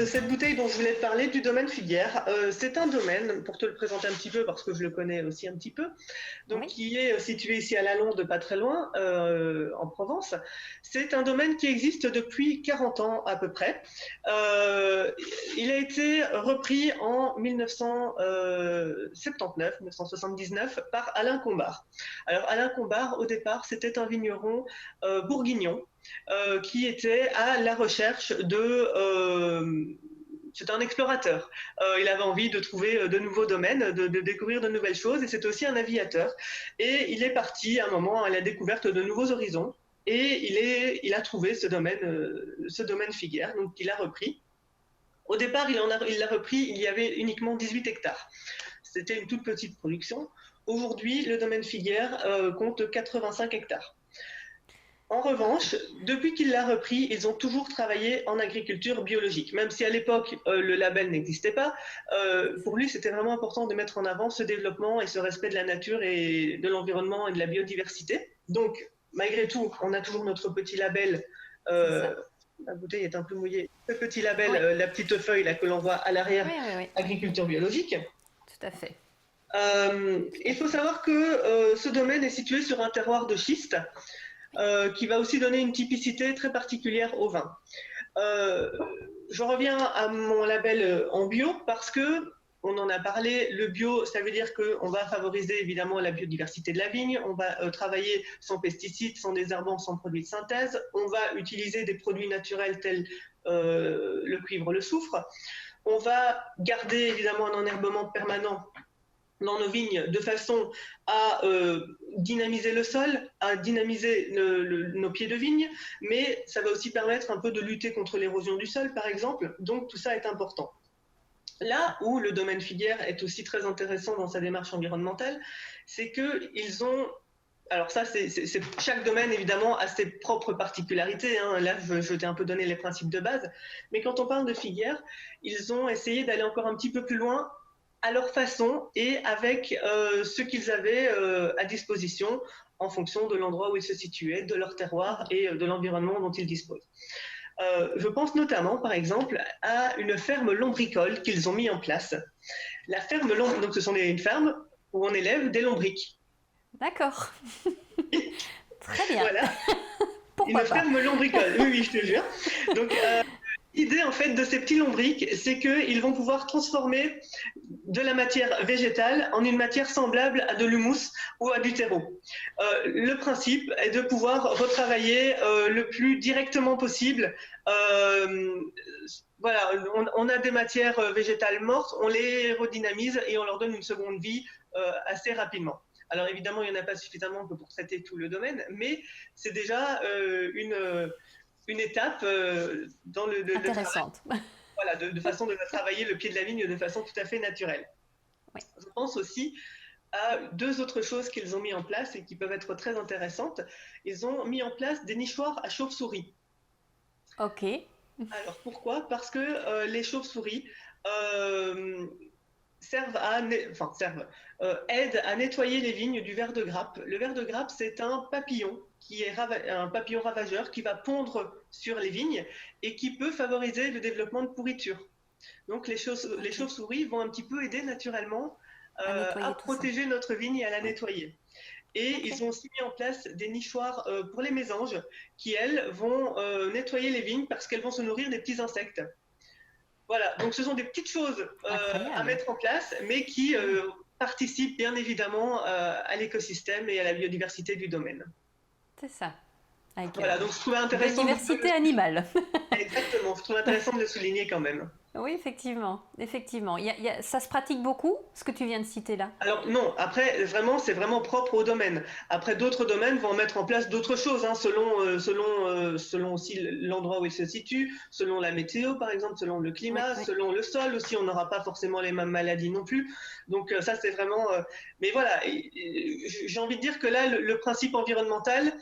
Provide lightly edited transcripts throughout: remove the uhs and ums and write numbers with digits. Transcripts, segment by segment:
cette bouteille dont je voulais te parler, du domaine Figuière. C'est un domaine, pour te le présenter un petit peu, parce que je le connais aussi un petit peu, donc Oui. qui est situé ici à Lalonde, pas très loin, en Provence. C'est un domaine qui existe depuis 40 ans à peu près. Euh, il a été repris en 1979, 1979 par Alain Combard. Alors Alain Combard, au départ, c'était un vigneron bourguignon qui était à la recherche c'est un explorateur. Il avait envie de trouver de nouveaux domaines, de découvrir de nouvelles choses, et c'est aussi un aviateur. Et il est parti à un moment à la découverte de nouveaux horizons, et il a trouvé ce domaine Figuière, donc il a repris. Au départ, il l'a repris, il y avait uniquement 18 hectares. C'était une toute petite production. Aujourd'hui, le domaine Figuière compte 85 hectares. En revanche, depuis qu'il l'a repris, ils ont toujours travaillé en agriculture biologique. Même si à l'époque, le label n'existait pas, pour lui, c'était vraiment important de mettre en avant ce développement et ce respect de la nature et de l'environnement et de la biodiversité. Donc, malgré tout, on a toujours notre petit label. C'est euh, ça. la bouteille est un peu mouillée. Ce petit label, Oui, la petite feuille là, que l'on voit à l'arrière, oui, oui, oui. agriculture biologique. Tout à fait. Il faut savoir que ce domaine est situé sur un terroir de schiste qui va aussi donner une typicité très particulière au vin. Euh, je reviens à mon label en bio parce que on en a parlé, le bio, ça veut dire qu'on va favoriser évidemment la biodiversité de la vigne, on va travailler sans pesticides, sans désherbants, sans produits de synthèse, on va utiliser des produits naturels tels le cuivre, le soufre, on va garder évidemment un enherbement permanent dans nos vignes de façon à dynamiser le sol, à dynamiser nos pieds de vigne, mais ça va aussi permettre un peu de lutter contre l'érosion du sol, par exemple. Donc tout ça est important. Là où le domaine Figuière est aussi très intéressant dans sa démarche environnementale, c'est qu'ils ont alors ça, chaque domaine, évidemment, a ses propres particularités. Hein. Là, je t'ai un peu donné les principes de base. Mais quand on parle de Figuière, ils ont essayé d'aller encore un petit peu plus loin à leur façon et avec ce qu'ils avaient à disposition en fonction de l'endroit où ils se situaient, de leur terroir et de l'environnement dont ils disposent. Je pense notamment, par exemple, à une ferme lombricole qu'ils ont mis en place. La ferme lombricole, donc ce sont une ferme où on élève des lombriques. D'accord. Très bien. Voilà, une Pourquoi pas? ferme lombricole, oui, oui, je te jure. Donc, l'idée en fait de ces petits lombrics, c'est qu'ils vont pouvoir transformer de la matière végétale en une matière semblable à de l'humus ou à du terreau. Le principe est de pouvoir retravailler le plus directement possible. Voilà, on a des matières végétales mortes, on les redynamise et on leur donne une seconde vie assez rapidement. Alors évidemment, il n'y en a pas suffisamment que pour traiter tout le domaine, mais c'est déjà une étape dans le travail, Intéressante. voilà, de façon de travailler le pied de la vigne de façon tout à fait naturelle. Oui. Je pense aussi à deux autres choses qu'ils ont mis en place et qui peuvent être très intéressantes. Ils ont mis en place des nichoirs à chauves-souris. Ok. Alors pourquoi? Parce que les chauves-souris euh, aident à nettoyer les vignes du ver de grappe. Le ver de grappe, c'est un papillon qui est un papillon ravageur qui va pondre sur les vignes et qui peut favoriser le développement de pourriture. Donc les Ok. chauves-souris vont un petit peu aider naturellement À à nettoyer tout ça. protéger notre vigne et à la Oui. nettoyer. Et Ok. ils ont aussi mis en place des nichoirs pour les mésanges qui, elles, vont nettoyer les vignes parce qu'elles vont se nourrir des petits insectes. Voilà, donc ce sont des petites choses à Incroyable. mettre en place, mais qui participent bien évidemment à l'écosystème et à la biodiversité du domaine. C'est ça. Avec Voilà, donc je trouvais belle intéressant diversité animale. exactement, je trouve intéressant de le souligner quand même. Oui, effectivement. Effectivement. Ça se pratique beaucoup, ce que tu viens de citer là. Alors non, après vraiment c'est vraiment propre au domaine. Après d'autres domaines vont mettre en place d'autres choses hein, selon aussi l'endroit où il se situe, selon la météo par exemple, selon le Oui, climat, oui. selon le sol aussi, on n'aura pas forcément les mêmes maladies non plus. Donc ça c'est vraiment mais voilà, j'ai envie de dire que là le principe environnemental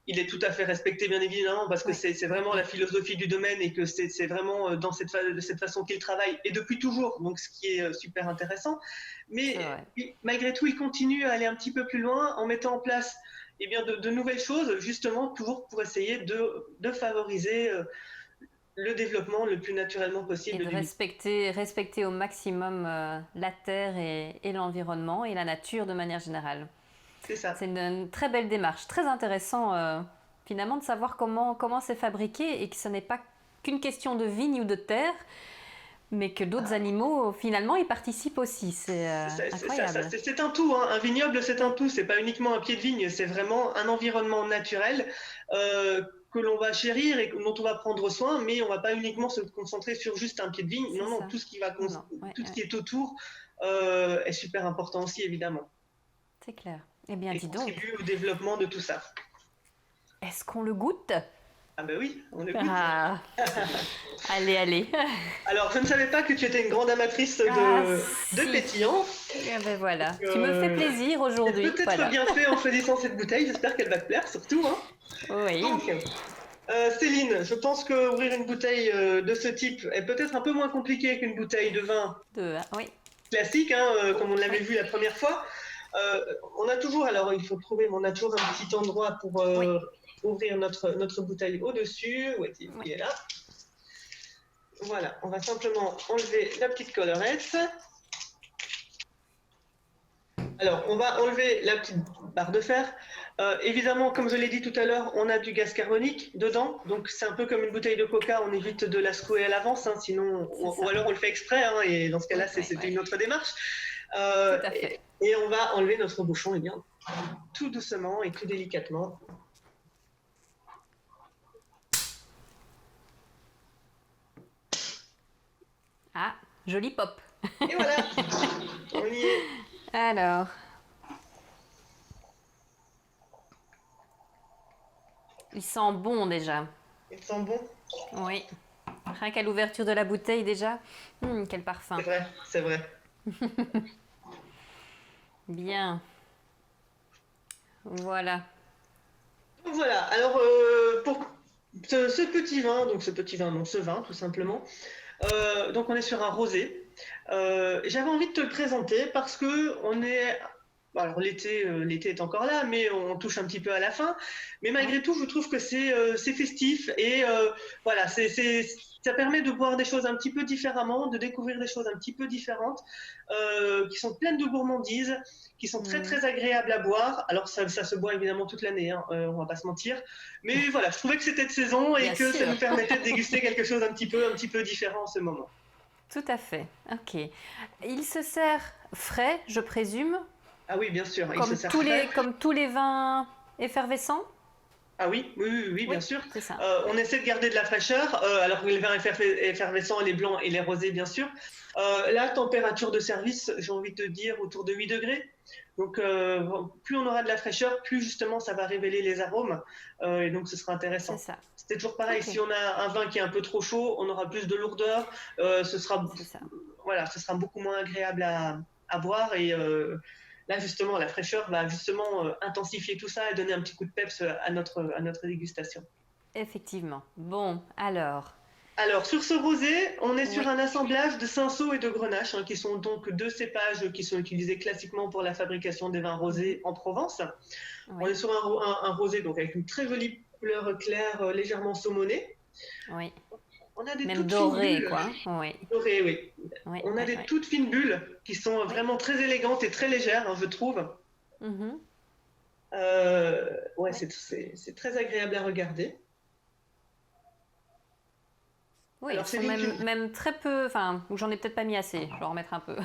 il est tout à fait respecté, bien évidemment, parce que Oui, c'est oui, vraiment oui. la philosophie du domaine et que c'est vraiment dans de cette façon qu'il travaille, et depuis toujours, donc ce qui est super intéressant. C'est Mais vrai. malgré tout, il continue à aller un petit peu plus loin en mettant en place eh bien, de nouvelles choses, justement, toujours pour essayer de favoriser le développement le plus naturellement Et possible de du vin. respecter au maximum la terre et l'environnement et la nature de manière générale. C'est ça. C'est une très belle démarche, très intéressant finalement de savoir comment c'est fabriqué et que ce n'est pas qu'une question de vigne ou de terre, mais que d'autres animaux finalement y participent aussi. C'est incroyable. C'est un tout, hein. Un vignoble, c'est un tout. C'est pas uniquement un pied de vigne, c'est vraiment un environnement naturel que l'on va chérir et dont on va prendre soin, mais on va pas uniquement se concentrer sur juste un pied de vigne. C'est Non, non, ça. Non, non, ouais, tout ce ouais, qui est autour est super important aussi, évidemment, c'est clair. Eh bien, et dis donc, contribue au développement de tout ça. est-ce qu'on le goûte? Ah ben oui, on le goûte. Ah, allez, allez. Alors, je ne savais pas que tu étais une grande amatrice Ah, de si. pétillant. Eh ben voilà, tu me fais Euh, plaisir C'est aujourd'hui. peut-être Voilà. bien fait en choisissant cette bouteille. J'espère qu'elle va te plaire, surtout, hein. Oui. Donc, Céline, je pense qu'ouvrir une bouteille de ce type est peut-être un peu moins compliqué qu'une bouteille de vin Deux, hein. Oui, classique, hein, comme on l'avait oui, vu la première fois. On a toujours, alors il faut trouver, mais on a toujours un petit endroit pour oui, ouvrir notre bouteille au-dessus. Où est-il? oui. Il est là. Voilà, on va simplement enlever la petite collerette. Alors, on va enlever la petite barre de fer. Évidemment, comme je l'ai dit tout à l'heure, on a du gaz carbonique dedans. Donc, c'est un peu comme une bouteille de coca, on évite de la secouer à l'avance, hein, sinon, C'est ou ça. alors on le fait exprès, hein, et dans ce Oui, cas-là, oui, c'était oui. une autre démarche. Tout à fait. Et on va enlever notre bouchon, et bien, tout doucement et tout délicatement. Ah, joli pop. Et voilà, on y est. Alors, il sent bon déjà. Il sent bon. Oui. Rien qu'à l'ouverture de la bouteille déjà. Quel C'est parfum. vrai, c'est vrai. Bien. Voilà. Donc voilà, alors pour ce vin tout simplement, donc on est sur un rosé. J'avais envie de te le présenter parce que on est, alors l'été est encore là, mais on touche un petit peu à la fin. Mais Oui. malgré tout, je trouve que c'est festif et voilà, ça permet de boire des choses un petit peu différemment, de découvrir des choses un petit peu différentes, qui sont pleines de gourmandise, qui sont très Mhm. très agréables à boire. Alors ça se boit évidemment toute l'année, hein, on va pas se mentir. Mais voilà, je trouvais que c'était de saison et Bien que ça sûr. nous permettait de déguster quelque chose un petit peu différent en ce moment. Tout à fait. Ok. Il se sert frais, je présume, Ah oui, bien sûr, il se sert frais. comme tous les vins effervescents. Ah oui, oui, oui, oui, bien Oui, sûr. c'est ça. On essaie de garder de la fraîcheur, alors que les vins effervescents, les blancs et les rosés, bien sûr. La température de service, j'ai envie de te dire, autour de 8 degrés. Donc, plus on aura de la fraîcheur, plus justement ça va révéler les arômes, et donc ce sera C'est intéressant. ça. C'est toujours pareil, Ok. si on a un vin qui est un peu trop chaud, on aura plus de lourdeur, C'est ça. voilà, ce sera beaucoup moins agréable à boire, et là justement la fraîcheur va justement intensifier tout ça et donner un petit coup de peps à notre dégustation. Effectivement. Bon, alors. Alors, sur ce rosé, on est sur Oui. un assemblage de cinsault et de grenache, hein, qui sont donc deux cépages qui sont utilisés classiquement pour la fabrication des vins Mhm. rosés en Provence. On est Oui. sur un rosé donc avec une très jolie couleur claire, légèrement saumonée. Oui. On a des Même toutes fines doré, bulles quoi. Oui. dorées, oui. Oui, On a oui, des oui. toutes fines bulles qui sont Oui. vraiment très élégantes et très légères, hein, je trouve. Mhm. Ouais, Oui. c'est très agréable à regarder. Oui, elles Alors, sont Céline, même très peu. Enfin, ou j'en ai peut-être pas mis assez. Je vais en remettre un peu.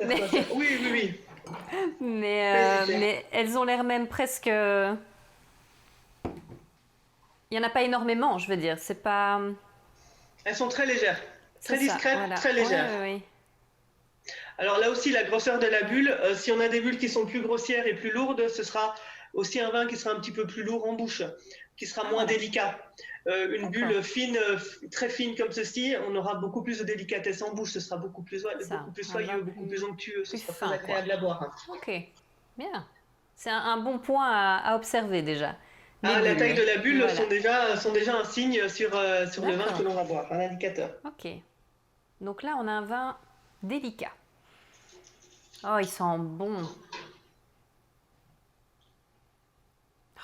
Mais, oui, oui, oui, pas hésiter. mais elles ont l'air même presque. Il n'y en a pas énormément, je veux dire. C'est pas. Elles sont très légères, C'est très ça, discrètes, voilà. très Oui, légères. oui, oui. Alors là aussi, la grosseur de la bulle, si on a des bulles qui sont plus grossières et plus lourdes, ce sera aussi un vin qui sera un petit peu plus lourd en bouche, qui sera Ah, moins voilà. délicat. Une D'accord. bulle fine, très fine comme ceci, on aura beaucoup plus de délicatesse en bouche, ce sera C'est ça. beaucoup plus Un vin soyeux, beaucoup plus onctueux, ce plus sera très fin, quoi. agréable à boire, hein. Ok. Bien. C'est un bon point à observer déjà. Les Ah, la taille bulles. de la bulle Voilà. sont déjà un signe sur le vin que D'accord. l'on va boire, un indicateur. Ok. Donc là, on a un vin délicat. Oh, il sent bon.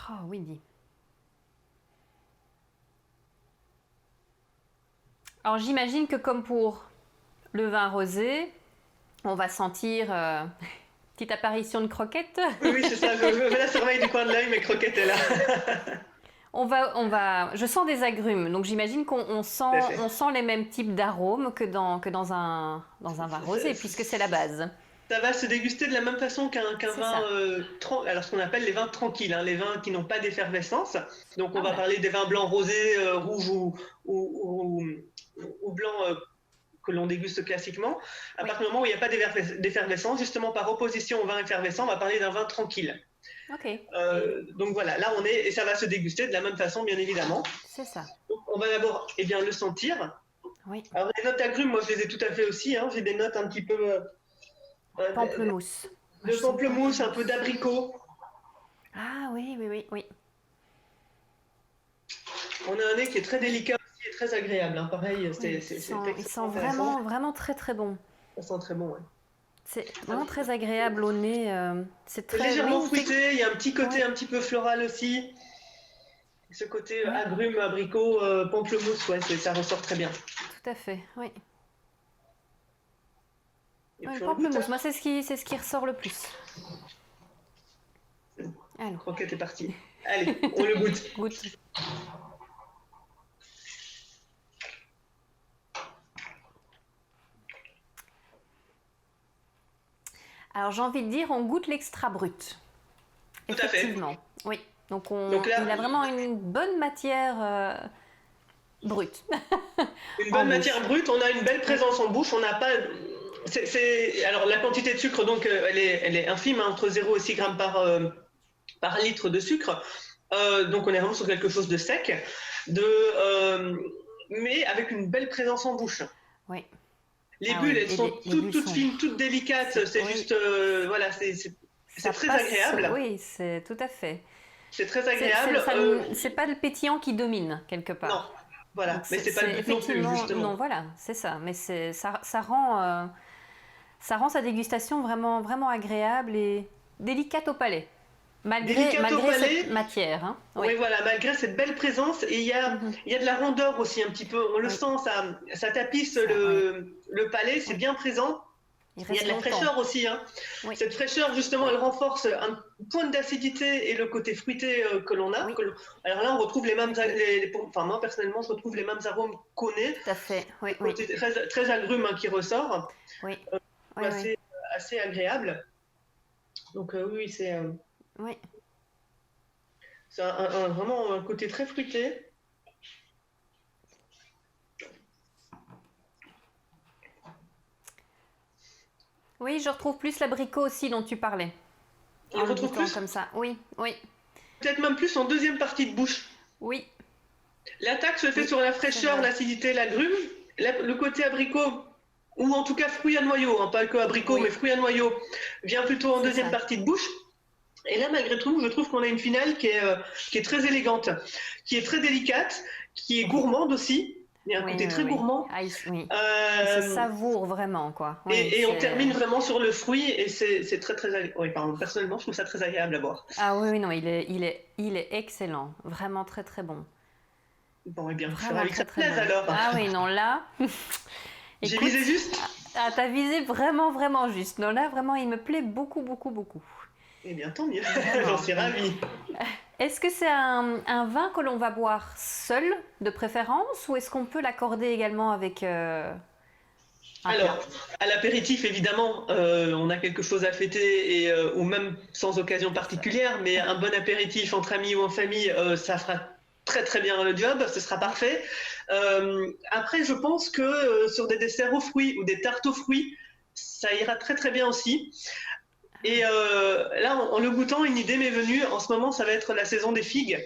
Oh, oui, dit. Alors j'imagine que comme pour le vin rosé, on va sentir petite apparition de croquettes. Oui, oui, c'est ça. Je la surveille du coin de l'œil, mes croquettes est là. Je sens des agrumes, donc j'imagine Tout à fait. on sent les mêmes types d'arômes que dans un vin rosé, puisque c'est la base. Ça va se déguster de la même façon qu'un C'est vin, ça. alors ce qu'on appelle les vins tranquilles, hein, les vins qui n'ont pas d'effervescence. Donc on Ah va ouais. parler des vins blancs rosés, rouges ou, ou blancs que l'on déguste classiquement. À Oui. partir du moment où il n'y a pas d'effervescence, justement par opposition au vin effervescent, on va parler d'un vin tranquille. Ok. Donc voilà, là on est, et ça va se déguster de la même façon, bien évidemment. C'est ça. Donc, on va d'abord le sentir. Oui. Alors les notes agrumes, moi je les ai tout à fait aussi, hein. J'ai des notes un petit peu Pamplemousse. Moi, de je sens pamplemousse, un peu d'abricot. Ah oui, oui, oui, oui. On a un nez qui est très délicat aussi et très agréable, hein. Pareil, Oui, c'est il sent extrêmement intéressant. vraiment, vraiment très, très bon. Ça sent très bon, ouais. C'est vraiment très agréable au nez. C'est C'est très, oui, légèrement fruité, il y a un petit côté ouais, un petit peu floral aussi. Ce côté ouais, agrumes, abricot, pamplemousse, ouais, ça ressort très bien. tout à fait, oui. Et Ouais, le puis on le goûte, hein. pamplemousse, moi, c'est ce qui ressort le plus. La Alors, croquette est partie. Allez, on le goûte. goûte. Alors, j'ai envie de dire, on goûte l'extra brut. Tout à fait. Effectivement, oui. Donc, Donc là, il a vraiment une bonne matière brute une en bonne bouche. matière brute, on a une belle Oui, présence en bouche, on n'a pas... Alors la quantité de sucre, donc, elle est infime, hein, entre 0 et 6 grammes par litre de sucre. Donc on est vraiment sur quelque chose de sec, mais avec une belle présence en bouche. oui. Les Ah bulles, oui, elles sont les bulles toutes sont... fines, toutes délicates, c'est Oui, juste... voilà, c'est ça très passe, agréable. oui, c'est tout à fait. C'est très agréable. C'est pas le pétillant qui domine, quelque Non, part. voilà, Donc mais c'est pas le but non plus, effectivement, non, justement. voilà, c'est ça. Mais ça rend sa dégustation vraiment, vraiment agréable et délicate au palais. Délicate au Malgré cette palais. matière, hein. Oui. Oui, voilà, malgré cette belle présence, et Mhm. il y a de la rondeur aussi un petit peu, on le Oui, sent, ça tapisse oui, le palais, c'est oui. bien présent. Il Il y a reste de la longtemps. fraîcheur aussi, hein. Oui, Cette fraîcheur, justement, elle renforce un point d'acidité et le côté fruité que l'on a. oui, Alors là, on retrouve les mêmes, oui, oui. enfin moi personnellement, je retrouve les mêmes arômes qu'on est, Tout à fait. le Oui, oui, côté très agrume, hein, qui ressort, oui, euh, oui, oui, assez agréable. Donc oui, oui. c'est vraiment un côté très fruité. Oui, je retrouve plus l'abricot aussi dont tu parlais. On En le le retrouve goûtant plus, comme ça. Oui, oui, peut-être même plus en deuxième partie de bouche. oui, L'attaque se fait oui, sur la c'est fraîcheur, vrai. l'acidité, l'agrume. Le côté abricot, ou en tout cas fruit à noyau, hein, pas que abricot, mais Oui, fruit à noyau, vient plutôt en c'est deuxième ça. partie de bouche. Et là, malgré tout, je trouve qu'on a une finale qui est très élégante, qui est très délicate, qui est Oui, gourmande aussi. Il y a un oui, côté oui, très oui. gourmand. Ah, oui. Il se Euh, savoure vraiment, quoi. Oui, et on c'est... termine vraiment sur le fruit, et c'est très, très agréable. Oui, pardon, personnellement, je trouve ça très agréable à boire. Ah oui, oui, non, il est excellent. Vraiment très, très bon. Bon, eh bien, je suis Vraiment ravie que ça très, te très plaise bon. alors. Ah oui, non, là... J'ai Écoute, visé juste. t'as visé vraiment, vraiment juste. Non, là, vraiment, il me plaît beaucoup, beaucoup, beaucoup. Eh bien, tant mieux, j'en Vraiment. suis Donc, ravie. est-ce que c'est un vin que l'on va boire seul, de préférence, ou est-ce qu'on peut l'accorder également avec un plat? Alors, à l'apéritif, évidemment, on a quelque chose à fêter, ou même sans occasion particulière, mais un bon apéritif entre amis ou en famille, ça fera très très bien le job, ce sera Oui, parfait. Après, je pense que sur des desserts aux fruits ou des tartes aux fruits, ça ira très très bien aussi. Et là, en le goûtant, une idée m'est venue. En ce moment, ça va être la saison des figues.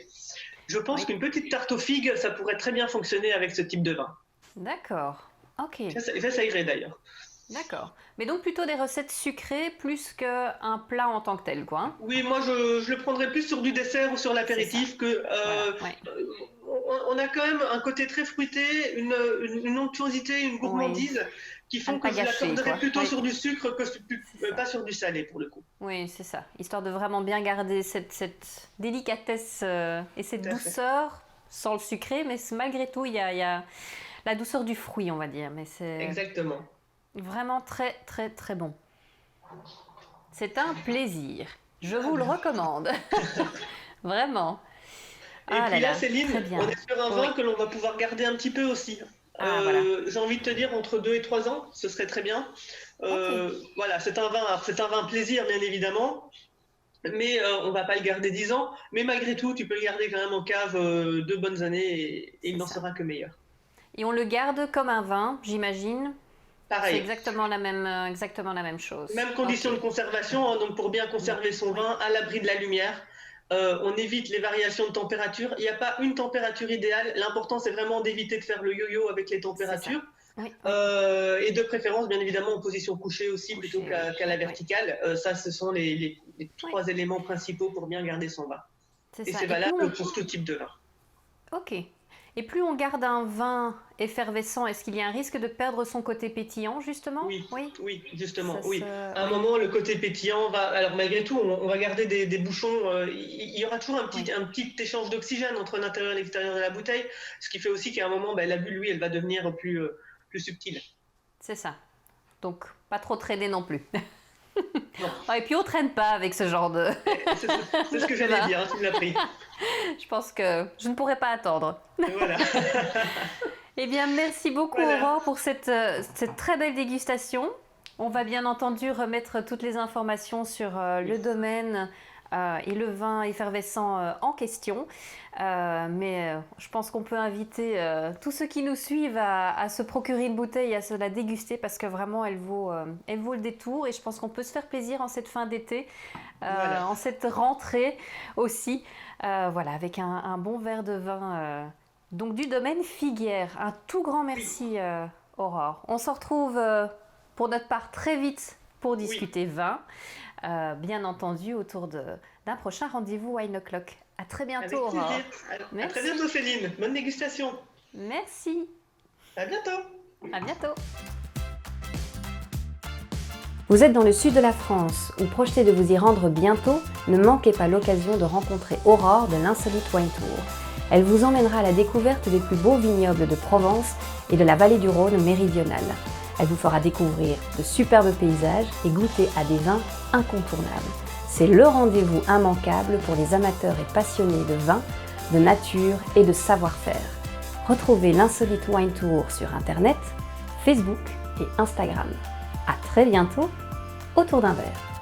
Je pense oui. qu'une petite tarte aux figues, ça pourrait très bien fonctionner avec ce type de vin. D'accord. Ok. Ça irait d'ailleurs. D'accord. Mais donc plutôt des recettes sucrées plus qu'un plat en tant que tel, quoi, hein. Oui, moi je le prendrais plus sur du dessert ou sur C'est ça. l'apéritif que Voilà. Ouais. on a quand même un côté très fruité, une onctuosité, une Oui. gourmandise qui À ne font que pas je gâcher, l'accorderais quoi. plutôt Oui. sur du sucre que C'est ça. pas sur du salé pour le coup. Oui, c'est ça. Histoire de vraiment bien garder cette délicatesse et cette Tout à fait. douceur sans le sucré, mais malgré tout, il y a la douceur du fruit, on va dire. Mais c'est Exactement. vraiment très, très, très bon. C'est un plaisir. Je vous le recommande. Vraiment. Et Ah puis là là, là, Céline, très bien. on est sur un Oui. vin que l'on va pouvoir garder un petit peu aussi. Ah voilà. J'ai envie de te dire entre 2 et 3 ans, ce serait très bien. Ok. Voilà, c'est un vin plaisir, bien évidemment, mais on va pas le garder 10 ans. Mais malgré tout, tu peux le garder quand même en cave 2 bonnes années et il C'est n'en ça. sera que meilleur. Et on le garde comme un vin, j'imagine. C'est Pareil, exactement la même chose. même Ok. condition de conservation, hein, donc pour bien Oui. conserver son Oui. vin à l'abri de la lumière. On évite les variations de température. Il n'y a pas une température idéale. L'important, c'est vraiment d'éviter de faire le yo-yo avec les C'est ça. températures. Oui. Oui. Et de préférence, bien évidemment, en position couchée aussi, plutôt Couché, oui. qu'à la Oui. verticale. Ça, ce sont les Oui. 3 éléments principaux pour bien garder son vin. C'est Et ça. c'est Et plus valable on... pour tout type de vin. Ok. Et plus on garde un vin effervescent, est-ce qu'il y a un risque de perdre son côté pétillant, justement? Oui, Oui. oui, justement, Ça oui. À un Oui. moment, le côté pétillant va. Alors, malgré tout, on va garder des bouchons. Il y aura toujours Oui. un petit échange d'oxygène entre l'intérieur et l'extérieur de la bouteille, ce qui fait aussi qu'à un moment, ben, la bulle, lui, elle va devenir plus subtile. C'est ça. Donc, pas trop traîner non plus. Non, Et puis, on traîne pas avec ce genre c'est ce que de j'allais vin. dire, hein, tu me l'as pris. Je pense que je ne pourrais pas attendre. Voilà. Eh bien, merci beaucoup Voilà. Aurore pour cette très belle dégustation. On va bien entendu remettre toutes les informations sur le domaine et le vin effervescent en question. Mais je pense qu'on peut inviter tous ceux qui nous suivent à se procurer une bouteille et à se la déguster parce que vraiment elle vaut le détour. Et je pense qu'on peut se faire plaisir en cette fin d'été, Voilà. en cette rentrée aussi. Voilà, avec un bon verre de vin. Donc du domaine Figuière, un tout grand Oui, merci Aurore. On se retrouve pour notre part très vite pour oui, discuter vin, bien entendu autour d'un prochain rendez-vous Wine O'Clock. À très bientôt avec plaisir. Aurore. À très bientôt, Merci, Céline. Bonne dégustation. merci, À bientôt. à bientôt. Vous êtes dans le sud de la France ou projetez de vous y rendre bientôt, ne manquez pas l'occasion de rencontrer Aurore de l'Insolite Wine Tour. Elle vous emmènera à la découverte des plus beaux vignobles de Provence et de la vallée du Rhône méridionale. Elle vous fera découvrir de superbes paysages et goûter à des vins incontournables. C'est le rendez-vous immanquable pour les amateurs et passionnés de vin, de nature et de savoir-faire. Retrouvez l'Insolite Wine Tour sur Internet, Facebook et Instagram. À très bientôt autour d'un verre.